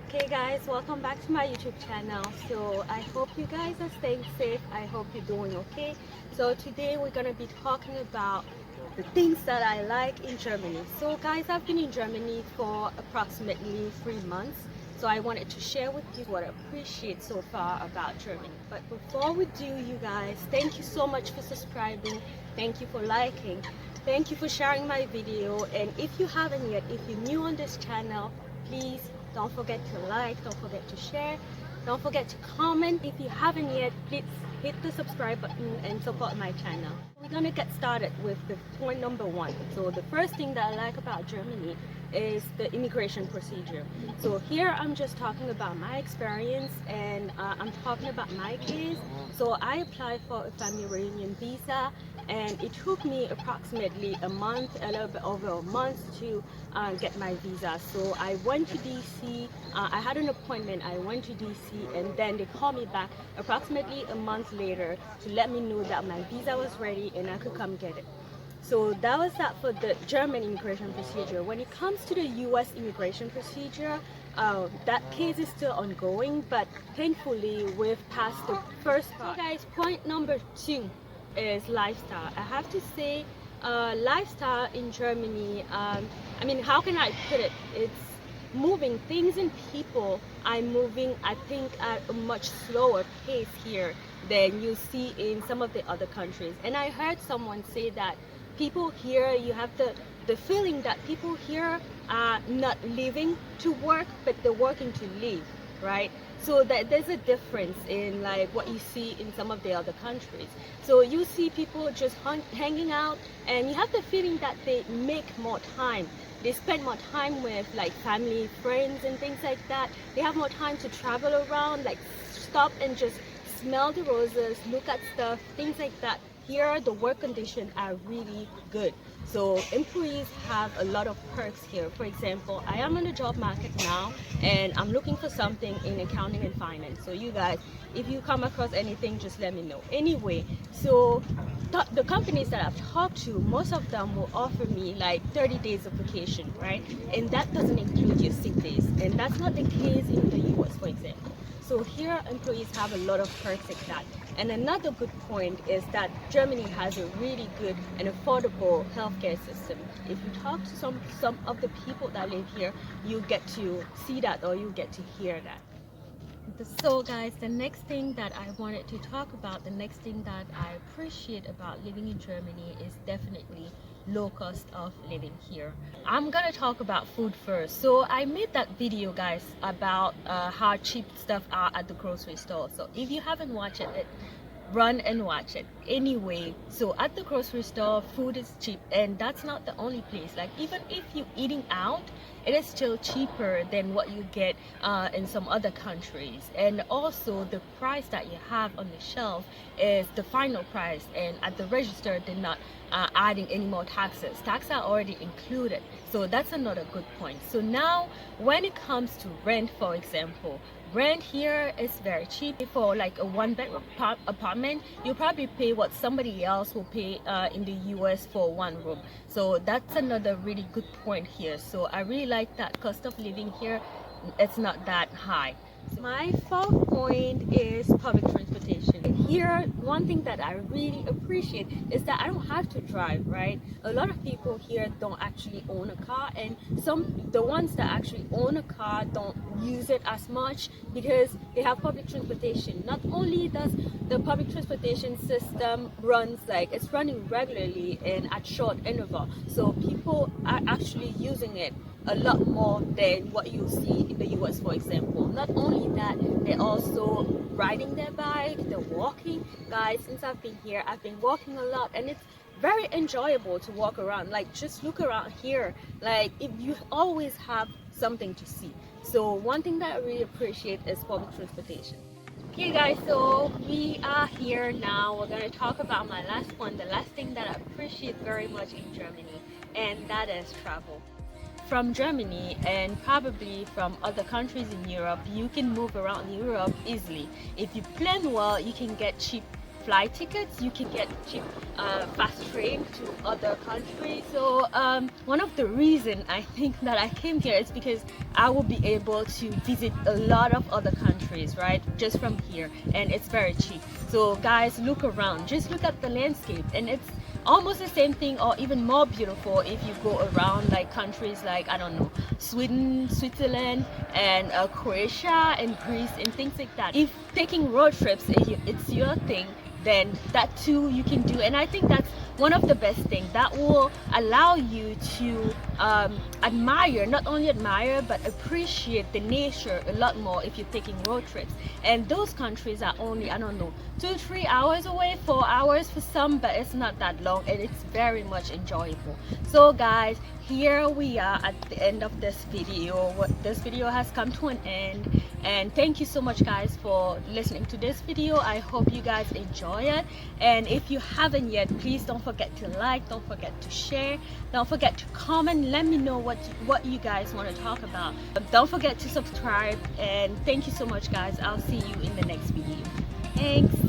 Okay guys, welcome back to my YouTube channel. So I hope you guys are staying safe. I hope you're doing okay. So today we're gonna be talking about the things that I like in Germany. So guys, I've been in Germany for approximately 3 months. So I wanted to share with you what I appreciate so far about Germany. But before we do, you guys, thank you so much for subscribing. Thank you for liking. Thank you for sharing my video. And if you haven't yet, if you're new on this channel, please don't forget to like, don't forget to share, don't forget to comment. If you haven't yet, please hit the subscribe button and support my channel. We're gonna get started with the point number one. So the first thing that I like about Germany is the immigration procedure. So here I'm just talking about my experience, and I'm talking about my case. So I applied for a family reunion visa, and it took me approximately a month, a little bit over a month to get my visa. So I went to DC, I had an appointment, I went to DC, and then they called me back approximately a month later to let me know that my visa was ready and I could come get it. So that was that for the German immigration procedure. When it comes to the US immigration procedure, that case is still ongoing, but thankfully we've passed the first part. So guys, point number two is lifestyle. I have to say, lifestyle in Germany, I mean, how can I put it? It's moving. Things and people are moving, I think, at a much slower pace here than you see in some of the other countries. And I heard someone say that people here, you have the feeling that people here are not living to work, but they're working to live, right? So that there's a difference in like what you see in some of the other countries. So you see people just hanging out, and you have the feeling that they make more time. They spend more time with like family, friends, and things like that. They have more time to travel around, like stop and just smell the roses, look at stuff, things like that. Here, the work conditions are really good. So employees have a lot of perks here. For example, I am on the job market now, and I'm looking for something in accounting and finance. So you guys, if you come across anything, just let me know. Anyway, so the companies that I've talked to, most of them will offer me like 30 days of vacation, right? And that doesn't include your sick days. And that's not the case in the US, for example. So here, employees have a lot of perks like that. And another good point is that Germany has a really good and affordable healthcare system. If you talk to some of the people that live here, you get to see that, or you get to hear that. So guys, the next thing that I wanted to talk about, the next thing that I appreciate about living in Germany is definitely low cost of living here. I'm gonna talk about food first. So I made that video, guys, about how cheap stuff are at the grocery store. So if you haven't watched it, run and watch it. Anyway, so at the grocery store, food is cheap, and that's not the only place. Like, even if you're eating out, it is still cheaper than what you get in some other countries. And also, the price that you have on the shelf is the final price, and at the register they're not adding any more taxes. Taxes are already included, so that's another good point. So now when it comes to rent, for example, rent here is very cheap. For like a one-bedroom apartment, you probably pay what somebody else will pay in the US for one room. So that's another really good point here. So I really like that cost of living here, it's not that high. My fourth point is public transportation. Here, one thing that I really appreciate is that I don't have to drive, right? A lot of people here don't actually own a car, and the ones that actually own a car don't use it as much because they have public transportation. Not only does the public transportation system runs, like, it's running regularly and at short interval, so people are actually using it a lot more than what you see in the US, for example. Not only that, they're also riding their bike, they're walking. Guys, since I've been here, I've been walking a lot, and it's very enjoyable to walk around. Like, just look around here, like, if you always have something to see. So one thing that I really appreciate is public transportation. Okay guys, so we are here now. We're going to talk about my last one, the last thing that I appreciate very much in Germany, and that is travel. From Germany and probably from other countries in Europe, you can move around Europe easily. If you plan well, you can get cheap flight tickets, you can get cheap fast train to other countries. So one of the reason I think that I came here is because I will be able to visit a lot of other countries, right, just from here, and it's very cheap. So guys, look around, just look at the landscape, and it's almost the same thing or even more beautiful if you go around like countries like, I don't know, Sweden, Switzerland, and Croatia and Greece and things like that. If taking road trips it's your thing, then that too you can do, and I think that's one of the best things that will allow you to admire, not only admire but appreciate the nature a lot more if you're taking road trips. And those countries are only, I don't know, 2-3 hours away, 4 hours for some, but it's not that long and it's very much enjoyable. So guys, here we are at the end of this video. This video has come to an end, and thank you so much guys for listening to this video. I hope you guys enjoy it, and if you haven't yet, please don't forget to like, don't forget to share, don't forget to comment. Let me know what you guys want to talk about. Don't forget to subscribe, and thank you so much guys. I'll see you in the next video. Thanks.